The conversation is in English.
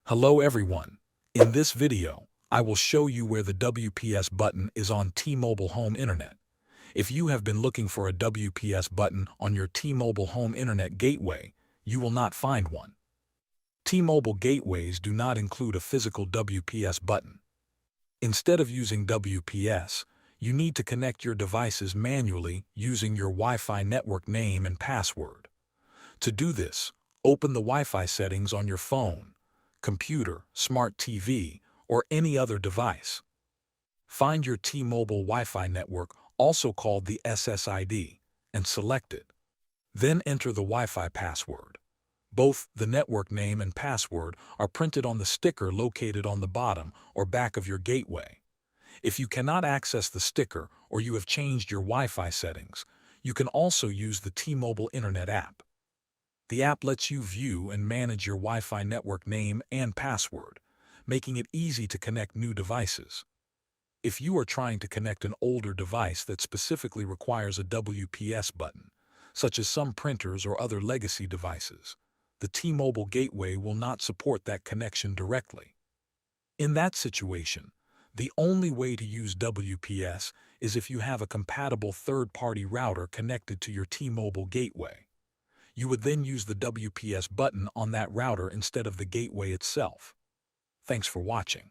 Hello everyone. In this video, I will show you where the WPS button is on T-Mobile Home Internet. If you have been looking for a WPS button on your T-Mobile Home Internet gateway, you will not find one. T-Mobile gateways do not include a physical WPS button. Instead of using WPS, you need to connect your devices manually using your Wi-Fi network name and password. To do this, open the Wi-Fi settings on your phone, computer, smart TV, or any other device. Find your T-Mobile Wi-Fi network, also called the SSID, and select it. Then enter the Wi-Fi password. Both the network name and password are printed on the sticker located on the bottom or back of your gateway. If you cannot access the sticker or you have changed your Wi-Fi settings, you can also use the T-Mobile Internet app. The app lets you view and manage your Wi-Fi network name and password, making it easy to connect new devices. If you are trying to connect an older device that specifically requires a WPS button, such as some printers or other legacy devices, the T-Mobile gateway will not support that connection directly. In that situation, the only way to use WPS is if you have a compatible third-party router connected to your T-Mobile gateway. You would then use the WPS button on that router instead of the gateway itself. Thanks for watching.